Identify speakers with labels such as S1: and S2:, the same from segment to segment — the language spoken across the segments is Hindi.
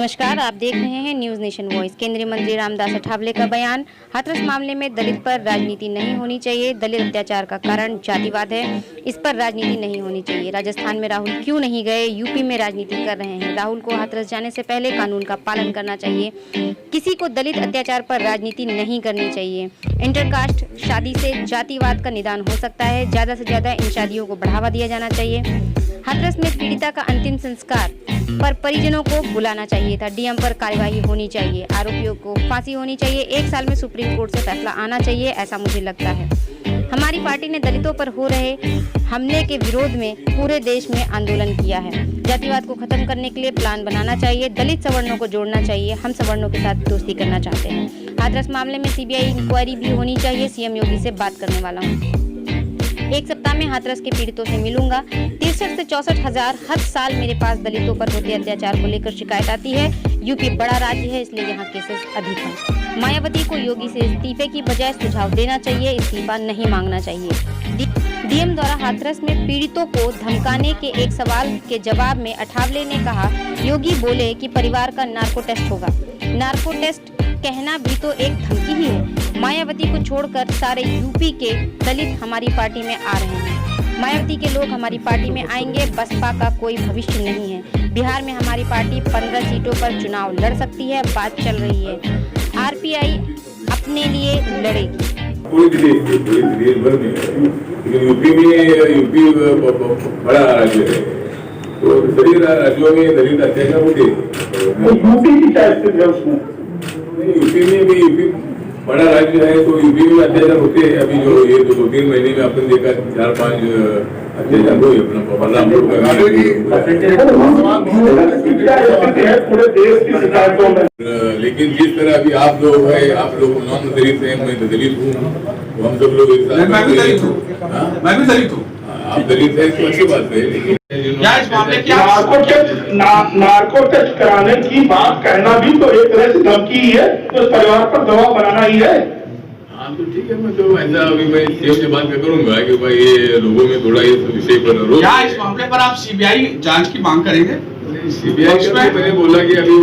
S1: नमस्कार, आप देख रहे हैं न्यूज़ नेशन वॉइस। केंद्रीय मंत्री रामदास अठावले का बयान। हाथरस मामले में दलित पर राजनीति नहीं होनी चाहिए। दलित अत्याचार का कारण जातिवाद है, इस पर राजनीति नहीं होनी चाहिए। राजस्थान में राहुल क्यों नहीं गए? यूपी में राजनीति कर रहे हैं। राहुल को हाथरस जाने से पहले कानून का पालन करना चाहिए। किसी को दलित अत्याचार पर राजनीति नहीं करनी चाहिए। इंटरकास्ट शादी से जातिवाद का निदान हो सकता है। ज़्यादा से ज़्यादा इन शादियों को बढ़ावा दिया जाना चाहिए। हाथरस में पीड़िता का अंतिम संस्कार पर परिजनों को बुलाना चाहिए था। डीएम पर कार्यवाही होनी चाहिए। आरोपियों को फांसी होनी चाहिए। 1 साल में सुप्रीम कोर्ट से फैसला आना चाहिए, ऐसा मुझे लगता है। हमारी पार्टी ने दलितों पर हो रहे हमले के विरोध में पूरे देश में आंदोलन किया है। जातिवाद को खत्म करने के लिए प्लान बनाना चाहिए। दलित सवर्णों को जोड़ना चाहिए। हम सवर्णों के साथ दोस्ती करना चाहते हैं। हाथरस मामले में सीबीआई इंक्वायरी भी होनी चाहिए। सीएम योगी से बात करने वाला हूँ। 1 सप्ताह में हाथरस के पीड़ितों से मिलूंगा। 63 से 64 हजार हर साल मेरे पास दलितों पर होते अत्याचार को लेकर शिकायत आती है। यूपी बड़ा राज्य है, इसलिए यहाँ केसेस अधिक हैं। मायावती को योगी से इस्तीफे की बजाय सुझाव देना चाहिए, इस्तीफा नहीं मांगना चाहिए। डीएम द्वारा हाथरस में पीड़ितों को धमकाने के एक सवाल के जवाब में अठावले ने कहा, योगी बोले कि परिवार का नार्को टेस्ट होगा। नार्को टेस्ट कहना भी तो एक धमकी ही है। मायावती को छोड़कर सारे यूपी के दलित हमारी पार्टी में आ रहे हैं। मायावती के लोग हमारी पार्टी में आएंगे। बसपा का कोई भविष्य नहीं है। बिहार में हमारी पार्टी 15 सीटों पर चुनाव लड़ सकती है, बात चल रही है। आरपीआई अपने लिए लड़ेगी।
S2: यूपी बड़ा राज्य है, तो सभी राज्यों में दलित अत्याचार होते हैं। यूपी की क्या स्थिति है उसमें? यूपी में भी, यूपी बड़ा राज्य है तो यूपी में अत्याचार होते हैं। अभी जो ये 2-3 महीने में आपने देखा 4-5 अत्याचार हुए अपना बलरामपुर में। लेकिन जिस तरह अभी आप लोग है, आप लोग नॉन दलित हैं, मैं दलित हूँ, तो हम सब लोग एक साथ। मैं भी दलित हूँ। आप दलित है तो अच्छी बात है, लेकिन
S3: नार्को टेस्ट कराने की बात कहना भी तो एक तरह से धमकी ही है, तो परिवार पर दबाव बनाना ही है।
S2: हाँ तो ठीक है, मैं तो ऐसा अभी मैं सीएम से बात करूंगा कि भाई ये लोगों में थोड़ा ये विषय पर
S4: क्या इस मामले पर आप सीबीआई जांच की मांग करेंगे?
S2: सीबीआई का मैंने बोला कि अभी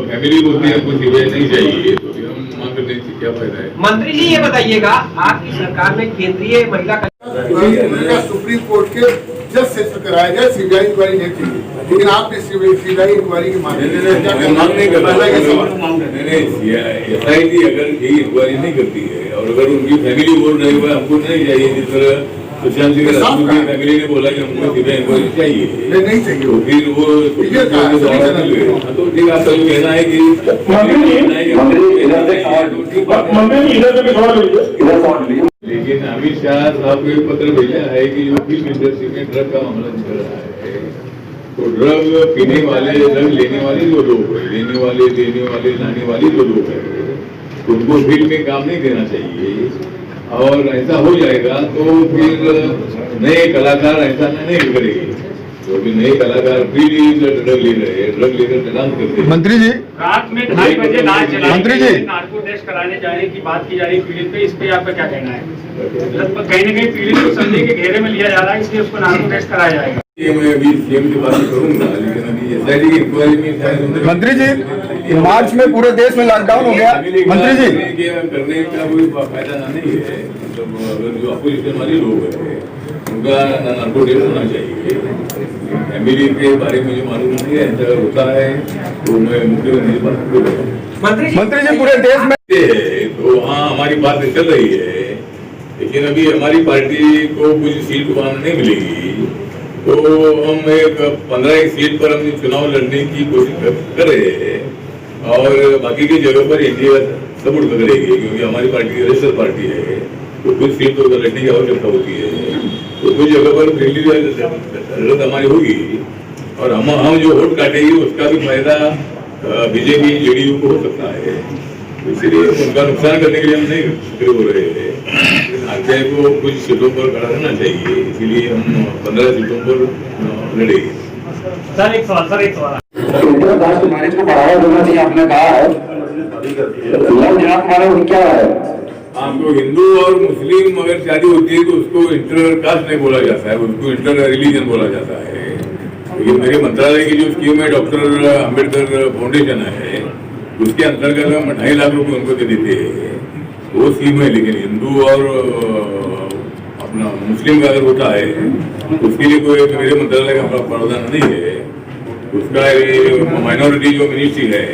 S2: फैमिली बोलती है हमको सीबीआई नहीं चाहिए, तो अभी हम मांग करने से क्या फायदा है।
S5: मंत्री जी ये बताइएगा, आपकी सरकार में केंद्रीय महिला
S6: सुप्रीम कोर्ट के जज से कराया जाए, सीबीआई इंक्वायरी नहीं चाहिए। लेकिन आपने सीबीआई इंक्वायरी की मांग
S2: नहीं करता। एसआईटी अगर इंक्वायरी नहीं करती है और अगर उनकी फैमिली बोल रही है हमको नहीं चाहिए, जिस तरह सुशांत सिंह राजपूत की फैमिली ने बोला कि हमको सीबीआई इंक्वायरी चाहिए,
S6: नहीं चाहिए,
S2: तो फिर वो तो ठीक आपका जो कहना है कि लेकिन अमित शाह साहब को एक पत्र भेजा है कि जो फिल्म इंडस्ट्री में ड्रग का मामला चल रहा है, तो ड्रग पीने वाले, ड्रग लेने वाले जो लोग हैं, लेने वाले, देने वाले, लाने वाले जो लोग हैं, उनको फील्ड में काम नहीं देना चाहिए। और ऐसा हो जाएगा तो फिर नए कलाकार ऐसा नहीं करेंगे, तो अभी नए कलाकार फ्री ड्रग ले रहे हैं, ड्रग लेकर चलान करते हैं।
S3: मंत्री जी,
S5: रात में 2:30 बजे
S3: मंत्री जी
S5: नार्को टेस्ट कराने जाने की बात की जा रही है पीड़ित पे, इस पे आपका क्या कहना है? कहीं न कहीं पीड़ित को संदेह के घेरे में लिया जा रहा है, इसलिए उसको नार्को टेस्ट कराया जाएगा।
S2: ये मैं अभी सीएम से बात करूंगा, लेकिन अभी एसआईटी की इंक्वायरी में शायद
S3: मंत्री जी मार्च में पूरे देश में लॉकडाउन हो गया। मंत्री जी
S2: करने का कोई फायदा नहीं है। मतलब जो अपोजिशन वाले लोग हैं उनका नार्को टेस्ट होना चाहिए। फैमिली के बारे में जो मालूम नहीं है, अगर होता है तो मैं मुख्यमंत्री से बात करूँगा।
S3: मंत्री जी पूरे देश में
S2: तो हाँ हमारी बात चल रही है, लेकिन अभी हमारी पार्टी को कुछ सीट वहाँ नहीं मिलेगी, तो हम एक 15 सीट पर हम चुनाव लड़ने की कोशिश कर रहे हैं और बाकी की जगह पर इंडिया सपोर्ट करेगी, क्योंकि हमारी पार्टी रजिस्टर पार्टी है, तो कुछ सीट तो लड़ने की आवश्यकता होती है, तो कुछ जगह पर लड़त हमारी होगी और हम जो वोट काटेंगे उसका भी फायदा बीजेपी जेडीयू को हो सकता है, इसलिए उनका नुकसान करने के लिए हम नहीं खड़े हो रहे हैं। आरपीआई को कुछ सीटों पर खड़ा रहना चाहिए, इसीलिए हम 15 सीटों पर लड़ेंगे।
S5: सर एक सवाल
S7: इंटरकास्ट मैरिज को बढ़ावा देना चाहिए, आपने कहा है, क्या है?
S2: आपको हिंदू और मुस्लिम अगर शादी होती है तो उसको इंटरकास्ट नहीं बोला जाता है, उसको इंटर रिलीजन बोला जाता है। लेकिन मेरे मंत्रालय की जो स्कीम है डॉक्टर अंबेडकर फाउंडेशन है, उसके अंतर्गत हम 2.5 लाख रुपए उनको दे देते हैं, वो स्कीम है। लेकिन हिंदू और अपना मुस्लिम का अगर होता है तो उसके लिए कोई मेरे मंत्रालय का प्रावधान नहीं है। उसका माइनॉरिटी जो मिनिस्ट्री है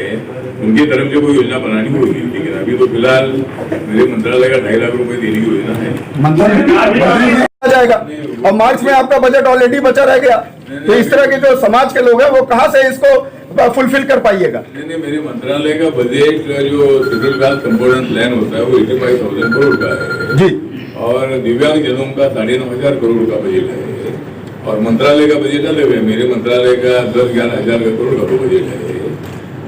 S2: उनकी तरफ से कोई योजना बनानी होगी, लेकिन अभी तो फिलहाल मेरे मंत्रालय का 2.5 लाख रुपए देने की योजना है।
S8: जाएगा और मार्च में आपका बजट ऑलरेडी बचा रह गया, तो इस तरह के जो समाज के लोग हैं वो कहां से इसको फुलफिल कर पाइएगा?
S2: नहीं, मेरे मंत्रालय का बजट जो सिविल वेल्थ कंपोनेंट प्लान होता है वो 85,000 करोड़ का है
S8: जी, और
S2: दिव्यांग जनों का 9,500 करोड़ का बजट है, और मंत्रालय का बजट अलग है। मेरे मंत्रालय का 10-11 हजार करोड़ का बजट है।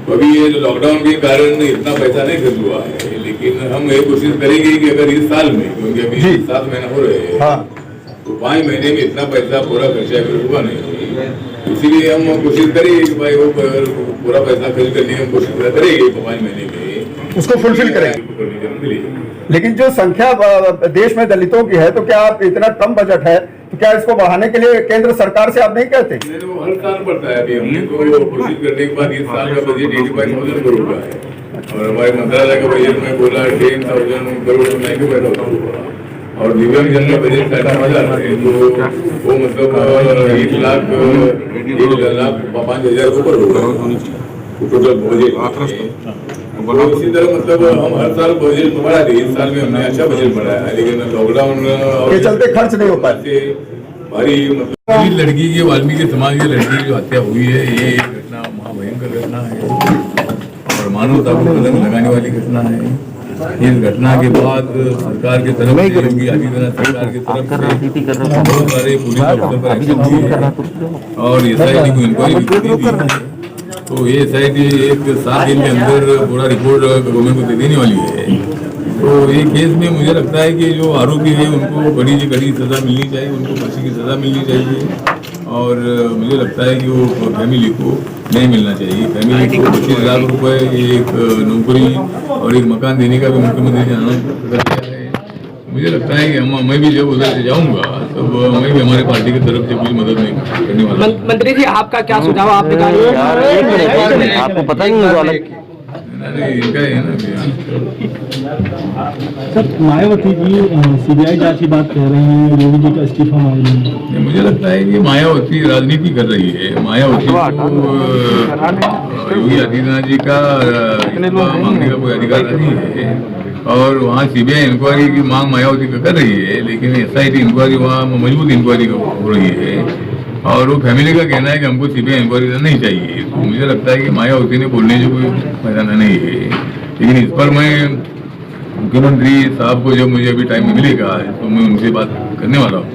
S2: तो अभी ये जो लॉकडाउन के कारण इतना पैसा नहीं खर्च हुआ है, लेकिन हम ये कोशिश करेंगे कि अगर इस साल में, क्योंकि अभी 7 महीना हो रहे हैं,
S8: हाँ,
S2: तो 5 महीने में इतना पैसा पूरा खर्चा होगा नहीं, इसीलिए हम कोशिश करेंगे कि भाई वो पूरा पैसा खर्च करने की कोशिश करेंगे, 5 महीने में
S8: उसको फुलफिल करेंगे। लेकिन जो संख्या देश में दलितों की है, तो क्या आप इतना कम बजट है तो क्या इसको बढ़ाने के लिए केंद्र सरकार से आप नहीं कहते?
S2: वो हर साल बढ़ता है। अभी हमने तो कोशिश करने के बाद इस साल का बजट 85,000 करोड़ का है, और हमारे मंत्रालय का बजट में बोला 10,000 करोड़ नहीं के पैसा हुआ, और दिव्यांग जन का बजट 60,000 है, तो वो मतलब 1 लाख 5,000 के ऊपर होगा टोटल बजट। तो इसी तरह मतलब हम हर साल बजट बढ़ा दी, इस साल में हमने अच्छा बजट बढ़ाया है, लेकिन लॉकडाउन
S8: के चलते खर्च नहीं हो पाए।
S2: भारी मतलब लड़की की, वाल्मीकि समाज की लड़की की जो हत्या हुई है, ये घटना महाभयंकर घटना है और मानवता को कलंक लगाने वाली घटना है। इस घटना के बाद सरकार की तरफ से, योगी आदित्यनाथ सरकार की तरफ से बहुत सारे पुलिस अफसर पर एक्शन लिए और SIT को इंक्वायरी दी है। तो ये SIT 7 दिन के अंदर पूरा रिपोर्ट गवर्नमेंट को दे देने वाली है। तो ये केस में मुझे लगता है कि जो आरोपी है उनको बड़ी से बड़ी सजा मिलनी चाहिए, उनको फांसी की सजा मिलनी चाहिए, और मुझे लगता है कि वो फैमिली को नहीं मिलना चाहिए। फैमिली को 25 लाख रुपए, एक नौकरी और एक मकान देने का भी मुख्यमंत्री ने अनाउंस कर दिया है। मुझे लगता है कि मैं भी जब उधर से जाऊंगा तब मैं भी हमारे पार्टी की तरफ से कुछ मदद नहीं करने वाला।
S9: मंत्री जी, आपका क्या सुझाव? आपने कहा आपको पता ही नहीं वाला
S2: इनका है ना।
S10: सर, मायावती जी CBI जांच की बात कह रही हैं, योगी जी का इस्तीफा मांग रही हैं।
S2: मुझे लगता है कि मायावती राजनीति कर रही है। मायावती को योगी आदित्यनाथ जी का मांगने का कोई अधिकार नहीं है, और वहाँ CBI इंक्वायरी की मांग मायावती कर रही है, लेकिन SIT इंक्वायरी वहाँ मजबूत इंक्वायरी हो रही है, और वो फैमिली का कहना है कि हमको CBI इंक्वायरी नहीं चाहिए। तो मुझे लगता है कि मायावती ने बोलने से कोई फायदा नहीं है। लेकिन इस पर मैं मुख्यमंत्री साहब को जब मुझे अभी टाइम मिलेगा तो मैं उनसे बात करने वाला हूँ।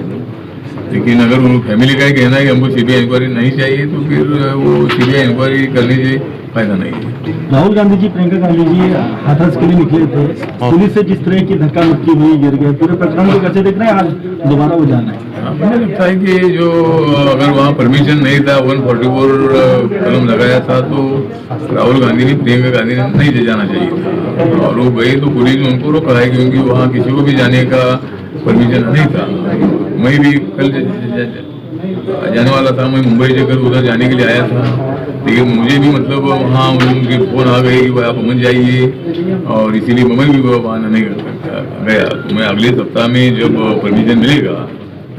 S2: लेकिन अगर उन फैमिली का ही कहना है कि हमको CBI इंक्वायरी नहीं चाहिए, तो फिर वो CBI इंक्वायरी करने से फायदा नहीं है।
S10: राहुल गांधी जी, प्रियंका गांधी जी हाथरस के लिए निकले थे, पुलिस से जिस तरह की धक्का मुक्की हुई, गिर गए, पूरे प्रकरण को कैसे देख रहे हैं? आज दोबारा वो जाना है।
S2: मुझे लगता है कि जो अगर वहाँ परमिशन नहीं था, 144 कलम लगाया था, तो राहुल गांधी ने, प्रियंका गांधी ने नहीं जाना चाहिए था, और वो गए तो पुलिस ने उनको रोका है, क्योंकि वहाँ किसी को भी जाने का परमिशन नहीं था। मैं भी कल जाने वाला था, मैं मुंबई से कल उधर जाने के लिए आया था, लेकिन मुझे भी मतलब वहाँ उनके फोन आ गए कि भाई आप पहुँच जाइए, और इसीलिए मैं भी वहाँ नहीं गया। तो मैं अगले सप्ताह में जब परमिशन मिलेगा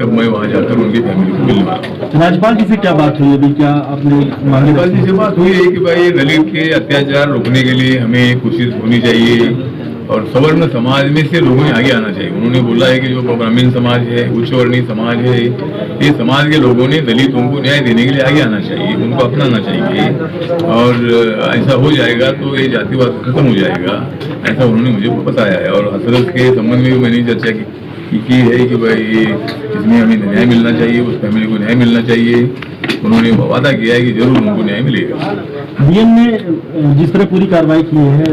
S2: तब मैं वहाँ जाकर उनकी फैमिली को मिलने वाला हूँ।
S10: राज्यपाल जी से क्या बात हुई अभी? क्या आपने
S2: राज्यपाल जी से बात हुई है कि भाई दलित के अत्याचार रोकने के लिए हमें कोशिश होनी चाहिए, और सवर्ण समाज में से लोगों ने आगे आना चाहिए। उन्होंने बोला है कि जो ग्रामीण समाज है, उच्च वर्णीय समाज है, ये समाज के लोगों ने दलितों को न्याय देने के लिए आगे आना चाहिए, उनको अपनाना चाहिए, और ऐसा हो जाएगा तो ये जातिवाद खत्म हो जाएगा, ऐसा उन्होंने मुझे बताया है। और हसरत के संबंध में भी मैंने चर्चा की है कि भाई इसमें हमें न्याय मिलना चाहिए, उस फैमिली को न्याय मिलना चाहिए। उन्होंने वादा किया है कि जरूर उनको न्याय मिलेगा।
S10: डीएम ने जिस तरह पूरी कार्रवाई की है,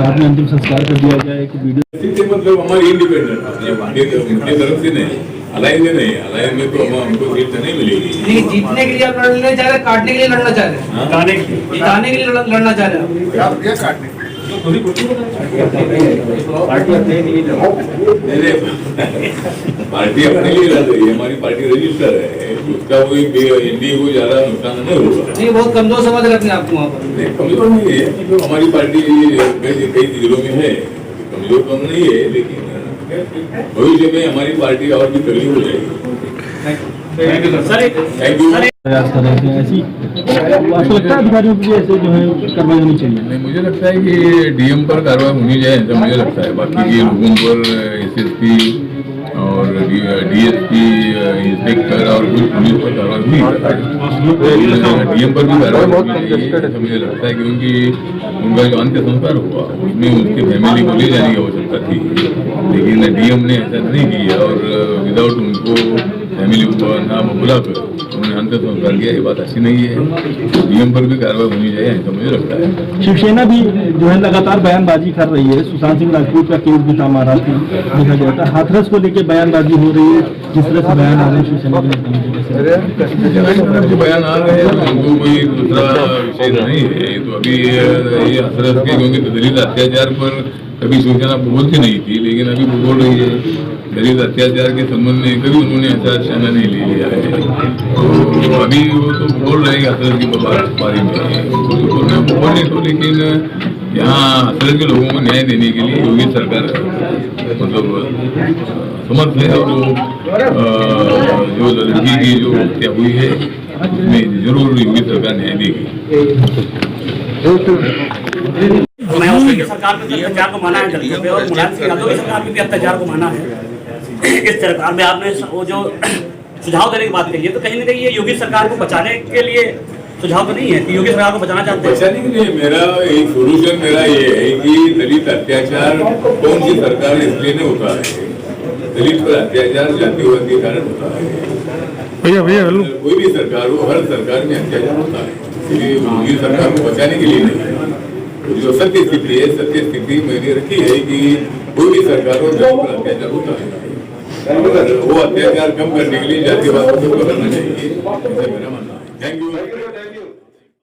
S10: रात में अंतिम संस्कार कर दिया गया, एक वीडियो
S2: मतलब हमारी इंडिपेंडेंट उनकी तरफ से नहीं, अलाइन में नहीं, अलाइन में तो हमको सीट नहीं मिलेगी।
S9: नहीं, जीतने के लिए आप लड़ना चाह रहे, काटने के लिए लड़ना चाह रहे हैं? जिताने के लिए लड़ना चाह रहे हैं।
S2: पार्टी अपने लिए लड़ रही है, हमारी पार्टी रजिस्टर है, उसका कोई एनडीए को ज्यादा नुकसान नहीं होगा।
S5: नहीं, बहुत कमजोर समझ रहे अपने आप को वहाँ पर।
S2: नहीं, कमजोर नहीं है, जो हमारी पार्टी कई जिलों में है, कमजोर तो नहीं है, लेकिन भविष्य में हमारी पार्टी और भी तगड़ी हो जाएगी। Thank you.
S10: प्रयास कर रहे थे ऐसी, आपको लगता है अधिकारियों की ऐसे जो है कार्रवाई होनी चाहिए?
S2: नहीं, मुझे लगता है कि डीएम पर कार्रवाई होनी चाहिए, ऐसा मुझे लगता है। बाकी के लोगों पर एसएसपी और डीएसपी, इंस्पेक्टर और कुछ पुलिस पर कार्रवाई नहीं करता है, डीएम पर भी कार्रवाई होनी चाहिए, ऐसा मुझे लगता है, क्योंकि उनका जो अंत्य संस्कार हुआ उसमें उसकी फैमिली को ले जाने की आवश्यकता थी, लेकिन डीएम ने ऐसा नहीं किया और विदाउट उनको फैमिली को नाम बुलाकर उन्होंने अंत्य संस्कार किया। ये बात अच्छी नहीं है, डीएम पर भी कार्रवाई होनी चाहिए, ऐसा मुझे लगता है।
S10: शिवसेना भी जो है लगातार बयानबाजी कर रही है, सुशांत सिंह राजपूत का केस भी था महाराष्ट्र में, देखा गया था हाथरस को लेकर बयानबाजी हो रही है, जिस तरह से बयान आ रहे हैं शिवसेना के
S2: बयान आ रहे हैं, उनको कोई दूसरा विषय नहीं है। तो अभी ये हाथरस के, क्योंकि दलित अत्याचार पर कभी शिवसेना बोलती नहीं थी, लेकिन अभी वो बोल रही है। दलित अत्याचार के संबंध में कभी उन्होंने ऐसा स्टैंड नहीं ले लिया है, तो अभी वो तो बोल रहे हैं हाथरस की बारे में, बोलने तो, लेकिन यहाँ हाथरस के लोगों को न्याय देने के लिए योगी सरकार मतलब समर्थ है, और जो लड़की की जो हत्या हुई है उसमें जरूर योगी सरकार न्याय देगी।
S5: सरकार ने अत्याचार को माना है दलितों पे, और मुलायम सिंह यादव की सरकार में भी अत्याचार को माना है। इस सरकार में आपने वो जो सुझाव देने की बात कही है, तो कहीं ना कहीं ये योगी सरकार को बचाने के लिए सुझाव तो नहीं है कि योगी सरकार को बचाना चाहते हैं?
S2: बचाने के लिए मेरा एक सोल्यूशन मेरा ये है कि दलित अत्याचार कौन सी सरकार इसलिए नहीं होता है, दलित पर अत्याचार जातिवाद के कारण होता है। कोई भी सरकार हो, हर सरकार में अत्याचार होता है, इसलिए योगी सरकार को बचाने के लिए नहीं है। तो जो सत्य स्थिति है, सत्य स्थिति मैंने रखी है कि कोई भी सरकार हो जहाँ पर अत्याचार होता है, वो अत्याचार कम करने के लिए जातिवाद को करना चाहिए, ऐसा मेरा मानना है। Thank you.